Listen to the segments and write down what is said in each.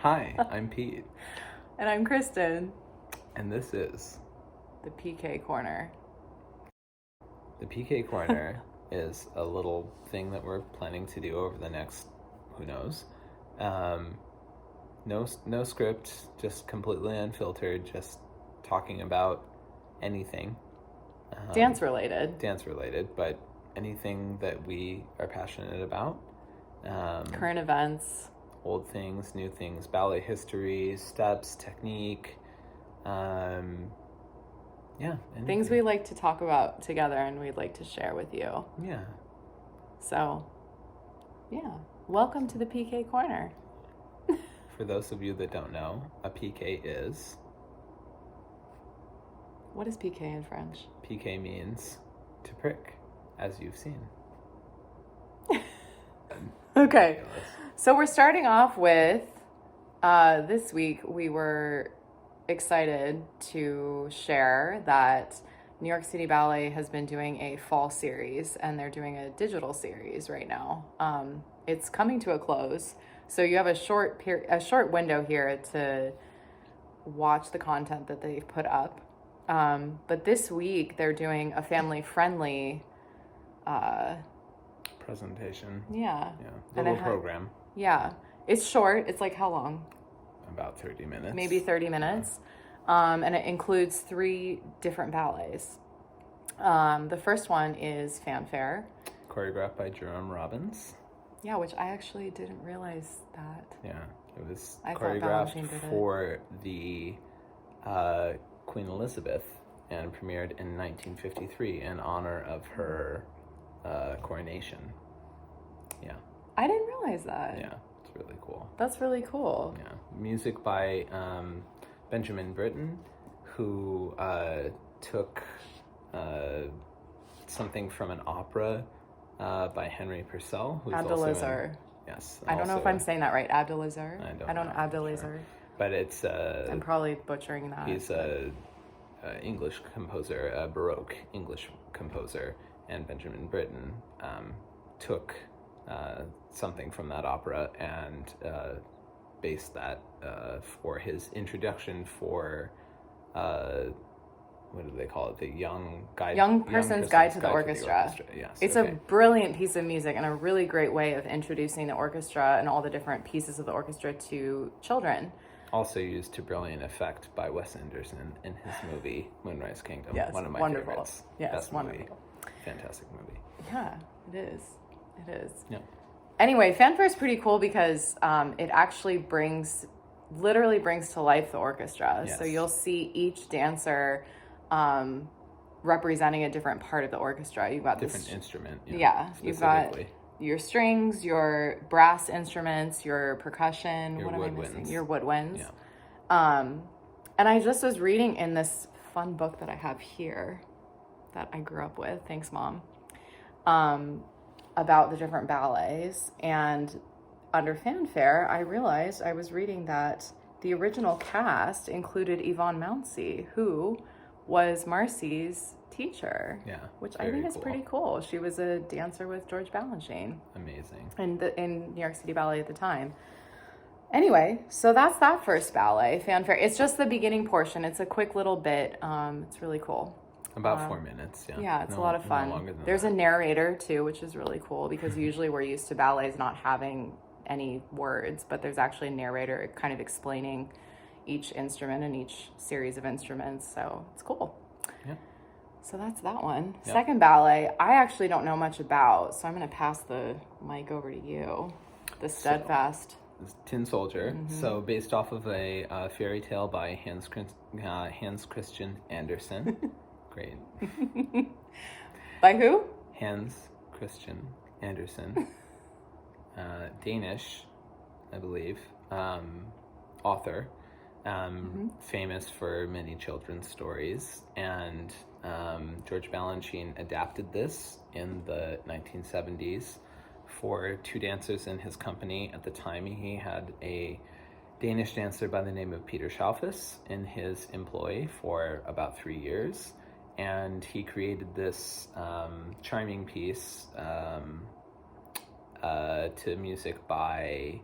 Hi, I'm Pete. And I'm Kristin. And this is the PK Corner. The PK Corner is a little thing that we're planning to do over the next, who knows. No script, just completely unfiltered, just talking about anything. Dance related, but anything that we are passionate about. Current events. Old things, new things, ballet history, steps, technique. Anything. Things we like to talk about together and we'd like to share with you. Yeah. So, welcome to the PK Corner. For those of you that don't know, a PK is... What is PK in French? PK means to prick, as you've seen. Okay, so we're starting off with, this week we were excited to share that New York City Ballet has been doing a fall series, and they're doing a digital series right now. It's coming to a close, so you have a short window here to watch the content that they've put up. But this week they're doing a family-friendly presentation. Yeah. Little program. Yeah. It's short. It's like how long? About 30 minutes. Maybe 30 minutes. And it includes 3 different ballets. The first one is Fanfare. Choreographed by Jerome Robbins. Yeah, which I actually didn't realize that. Yeah, it was choreographed for the Queen Elizabeth and premiered in 1953 in honor of her coronation. Yeah. I didn't realize that. Yeah, it's really cool. That's really cool. Yeah. Music by Benjamin Britten, who took something from an opera by Henry Purcell, who's Abdelazar. Yes. I don't know if I'm saying that right. Abdelazar. I don't know. Abdelazar. Sure. But it's I'm probably butchering that. He's a English composer, a Baroque English composer, and Benjamin Britten took something from that opera and based that for his introduction for what do they call it? The Young Person's Guide to the Orchestra. Yes, it's a brilliant piece of music and a really great way of introducing the orchestra and all the different pieces of the orchestra to children. Also used to brilliant effect by Wes Anderson in his movie Moonrise Kingdom. Yes, one of my wonderful. favorites. Yes, best wonderful. Movie. Fantastic movie. Yeah, it is. It is. Yeah. Anyway, Fanfare is pretty cool because it actually literally brings to life the orchestra. Yes. So you'll see each dancer representing a different part of the orchestra. You've got different instrument. You've got your strings, your brass instruments, your percussion. Your what woodwinds. Am I missing? Your woodwinds. Yeah. And I just was reading in this fun book that I have here that I grew up with. Thanks, Mom. About the different ballets, and under Fanfare, I realized I was reading that the original cast included Yvonne Mounsey, who was Marcy's teacher. Yeah, which I think is pretty cool. She was a dancer with George Balanchine. Amazing. In New York City Ballet at the time. Anyway, so that's that first ballet, Fanfare. It's just the beginning portion. It's a quick little bit. It's really cool. About 4 minutes, yeah. Yeah, it's a lot of fun. No longer than There's that. a narrator, too, which is really cool because usually we're used to ballets not having any words, but there's actually a narrator kind of explaining each instrument and each series of instruments, so it's cool. Yeah. So that's that one. Yep. Second ballet, I actually don't know much about, so I'm going to pass the mic over to you. The Steadfast. Tin Soldier. Mm-hmm. So based off of a fairy tale by Hans Christian Andersen. Great. By who? Hans Christian Andersen. Danish, I believe. Author. Famous for many children's stories. And George Balanchine adapted this in the 1970s for 2 dancers in his company. At the time, he had a Danish dancer by the name of Peter Schaufus in his employ for about 3 years. And he created this charming piece to music by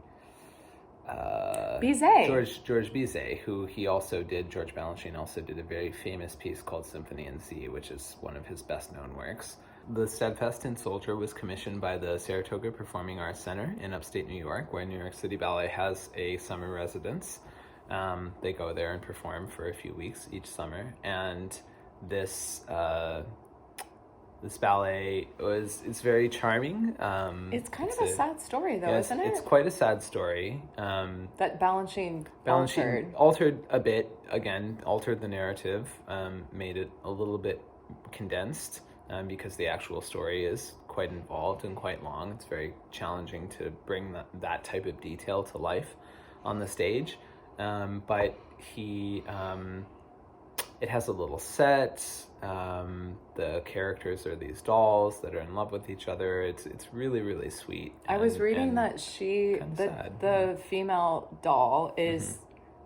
Bizet. George Bizet, who George Balanchine also did a very famous piece called Symphony in Z, which is one of his best known works. The Steadfast Tin Soldier was commissioned by the Saratoga Performing Arts Center in upstate New York, where New York City Ballet has a summer residence. They go there and perform for a few weeks each summer, and this ballet it's very charming. It's kind of a sad story, though, isn't it? It's quite a sad story. That Balanchine altered a bit, altered the narrative, made it a little bit condensed, because the actual story is quite involved and quite long. It's very challenging to bring that type of detail to life on the stage. But it has a little set. The characters are these dolls that are in love with each other. It's really, really sweet. I was reading that the female doll is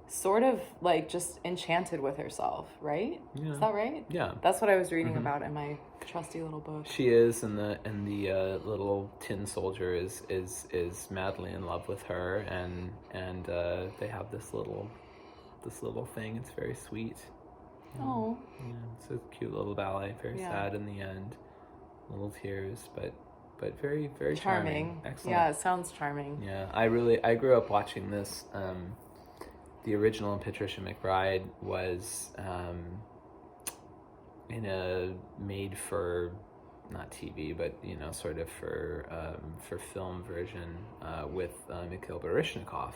sort of like just enchanted with herself, right? Yeah. Is that right? Yeah. That's what I was reading about in my trusty little book. She is, and the little tin soldier is madly in love with her, and they have this little thing. It's very sweet. Oh. Yeah, it's a cute little ballet. Very sad in the end. Little tears, but very, very charming. Excellent. Yeah, it sounds charming. Yeah, I grew up watching this. The original Patricia McBride was in a made for, not TV, but sort of for film version with Mikhail Baryshnikov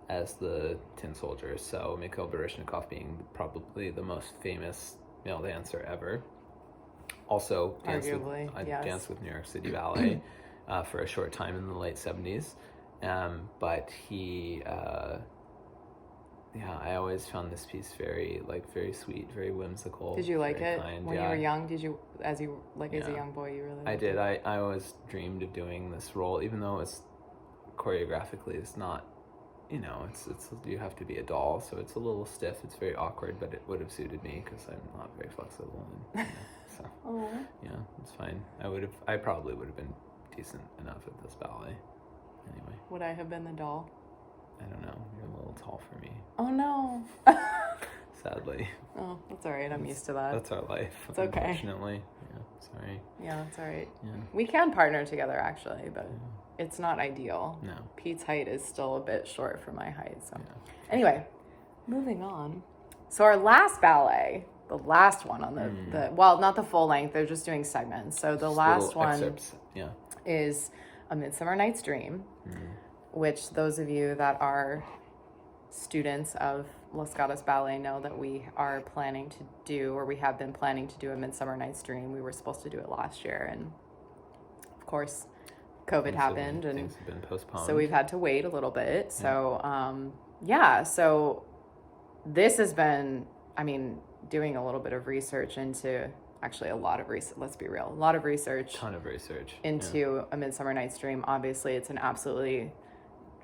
as the Tin Soldier. So Mikhail Baryshnikov being probably the most famous male dancer ever. Also danced with New York City Ballet for a short time in the late 70s. But he, I always found this piece very sweet, very whimsical. Did you like it kind. when you were young? Did you, as a young boy, you really liked I did. I always dreamed of doing this role, even though it's choreographically, it's not, it's you have to be a doll, so it's a little stiff. It's very awkward, but it would have suited me because I'm not very flexible, and so it's fine. I probably would have been decent enough at this ballet. Anyway, would I have been the doll? I don't know. You're a little tall for me. Oh no. Sadly. Oh, that's all right. I'm used to that. That's our life. It's okay. Unfortunately. Yeah. Sorry. Yeah, that's all right. Yeah. We can partner together actually, but it's not ideal. No. Pete's height is still a bit short for my height. So anyway, moving on. So our last ballet, the last one on the well, not the full length. They're just doing segments. So the last one excerpts. is A Midsummer Night's Dream. Which those of you that are students of Los Gatos Ballet know that we are planning to do, or we have been planning to do, A Midsummer Night's Dream. We were supposed to do it last year, and of course COVID happened, and things have been postponed. So we've had to wait a little bit. So so this has been, doing a little bit of research into, actually a lot of research, let's be real, a lot of research. Ton of research. Into A Midsummer Night's Dream. Obviously it's an absolutely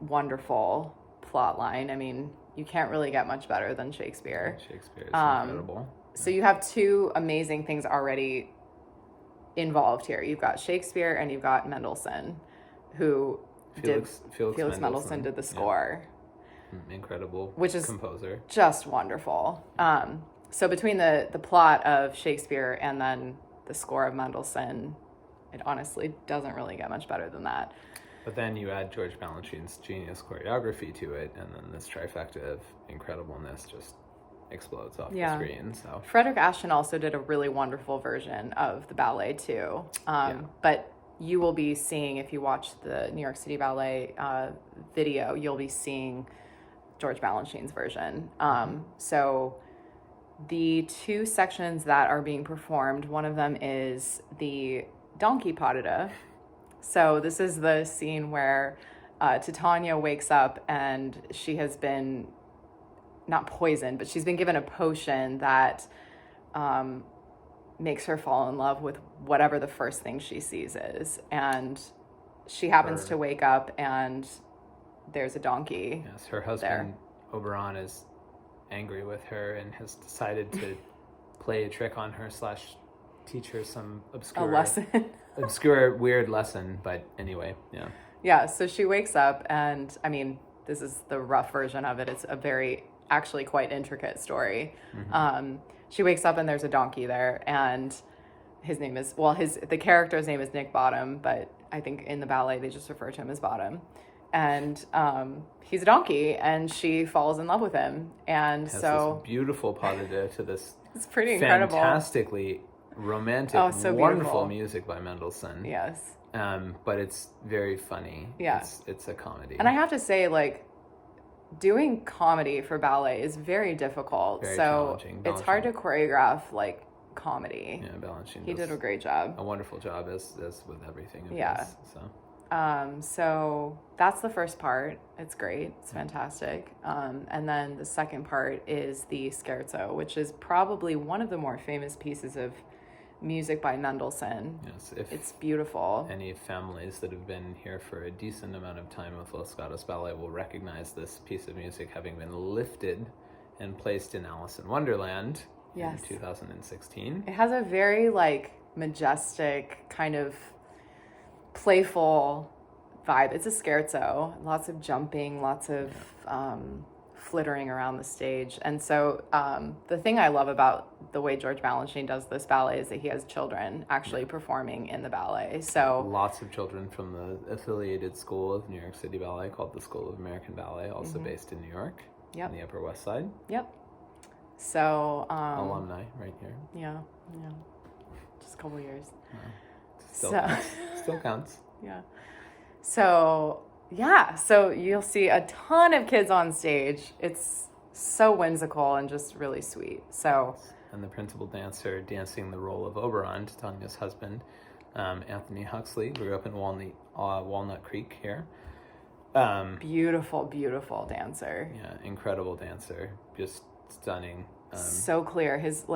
wonderful plot line. You can't really get much better than Shakespeare. Shakespeare is incredible. So you have two amazing things already involved here. You've got Shakespeare and you've got Mendelssohn, who Felix Mendelssohn did the score. Incredible, which is composer. Just wonderful. So between the plot of Shakespeare and then the score of Mendelssohn, it honestly doesn't really get much better than that. But then you add George Balanchine's genius choreography to it, and then this trifecta of incredibleness just explodes off the screen. So Frederick Ashton also did a really wonderful version of the ballet too. But you will be seeing, if you watch the New York City Ballet video, you'll be seeing George Balanchine's version. So the two sections that are being performed, one of them is the donkey parada. So this is the scene where Titania wakes up and she has been, not poisoned, but she's been given a potion that makes her fall in love with whatever the first thing she sees is. And she happens to wake up and there's a donkey. Yes, her husband, Oberon, is angry with her and has decided to play a trick on her / teach her some obscure weird lesson. But anyway, so she wakes up and this is the rough version of it. It's a very, actually quite intricate story. She wakes up and there's a donkey there, and his name is, the character's name is Nick Bottom, but I think in the ballet they just refer to him as Bottom. And he's a donkey, and she falls in love with him. And has so this beautiful pas de deux to this it's pretty incredible, fantastically romantic, so wonderful beautiful music by Mendelssohn. Yes. But it's very funny. Yeah. It's a comedy. And I have to say, like, doing comedy for ballet is very difficult. Very so challenging. it's hard to choreograph like comedy. Yeah, Balanchine He does did a great job. a wonderful job as with everything. Yeah. So that's the first part. It's great. It's fantastic. And then the second part is the scherzo, which is probably one of the more famous pieces of music by Mendelssohn. Yes, if It's beautiful. any families that have been here for a decent amount of time with Los Gatos Ballet will recognize this piece of music having been lifted and placed in Alice in Wonderland Yes. in 2016. It has a very like majestic kind of playful vibe. It's a scherzo, lots of jumping, lots of flittering around the stage. And so the thing I love about the way George Balanchine does this ballet is that he has children actually performing in the ballet. So Lots of children from the affiliated school of New York City Ballet called the School of American Ballet, also based in New York, Yep. on the Upper West Side. Yep. So Alumni right here. yeah, just a couple years. Still So- counts. Still counts. Yeah. So you'll see a ton of kids on stage. It's so whimsical and just really sweet. So And the principal dancer dancing the role of Oberon, Tanya's husband, Anthony Huxley, grew up in Walnut Creek here. beautiful, beautiful dancer. Yeah, incredible dancer, just stunning. So clear. His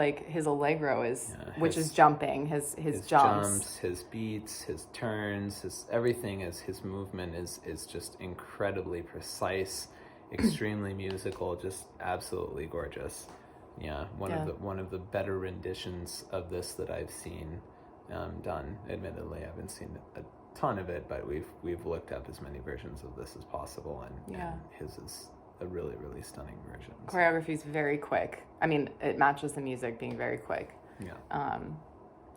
allegro is, Yeah, which his- is jumping. His jumps. his beats, his turns, his movement is just incredibly precise, extremely musical, just absolutely gorgeous. Yeah, one of the better renditions of this that I've seen done. Admittedly, I haven't seen a ton of it, but we've looked up as many versions of this as possible, and his is a really, really stunning version. Choreography is very quick. I mean, it matches the music being very quick. Yeah.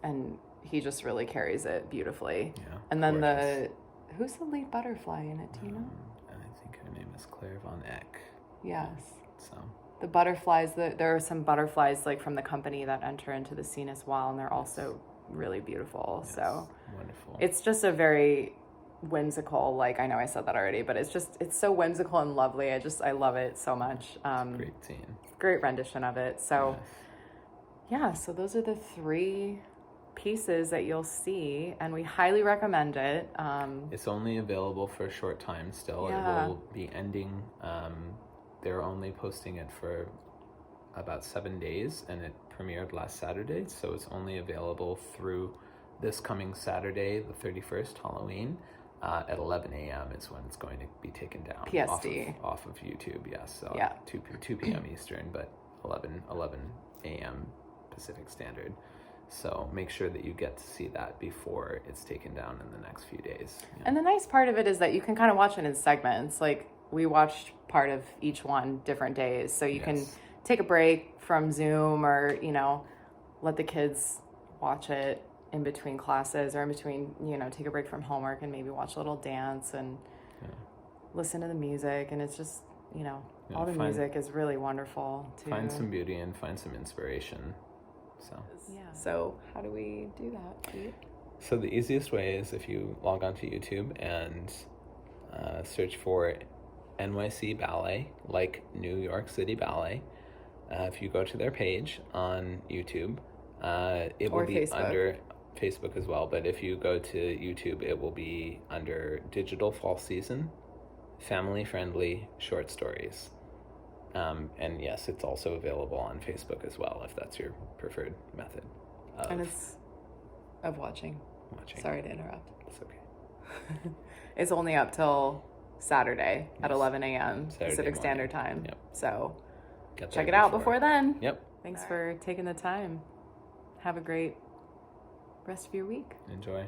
And he just really carries it beautifully. Yeah. And then gorgeous. who's the lead butterfly in it, do you know? I think her name is Claire Von Eck. Yes. So The butterflies, there are some butterflies like from the company that enter into the scene as well, and they're also really beautiful. yes, So wonderful. it's just a very whimsical, like, I know I said that already, but it's so whimsical and lovely. I love it so much. Great scene. Great rendition of it. So so those are the three pieces that you'll see, and we highly recommend it. It's only available for a short time still. Yeah. It will be ending. They're only posting it for about 7 days, and it premiered last Saturday, so it's only available through this coming Saturday, the 31st, Halloween, at 11 a.m. is when it's going to be taken down. PST. Off of YouTube, yes. So Yeah. 2 p.m. Eastern, but 11 a.m. Pacific Standard. So make sure that you get to see that before it's taken down in the next few days. Yeah. And the nice part of it is that you can kind of watch it in segments. Like, we watched part of each one different days, so you can take a break from Zoom, or let the kids watch it in between classes, or in between, take a break from homework and maybe watch a little dance and listen to the music. And it's just, all the music is really wonderful too. Find some beauty and find some inspiration. So how do we do that, Pete? So the easiest way is if you log onto YouTube and search for NYC Ballet, like New York City Ballet. If you go to their page on YouTube, it will be Facebook. under Facebook as well. But if you go to YouTube, it will be under Digital Fall Season, Family Friendly Short Stories. And yes, it's also available on Facebook as well, if that's your preferred method of watching. Sorry to interrupt. It's okay. It's only up till Saturday at 11 a.m. Saturday Pacific morning. Standard Time. Yep. So Get check there it out before then. Yep. Thanks for taking the time. Have a great rest of your week. Enjoy.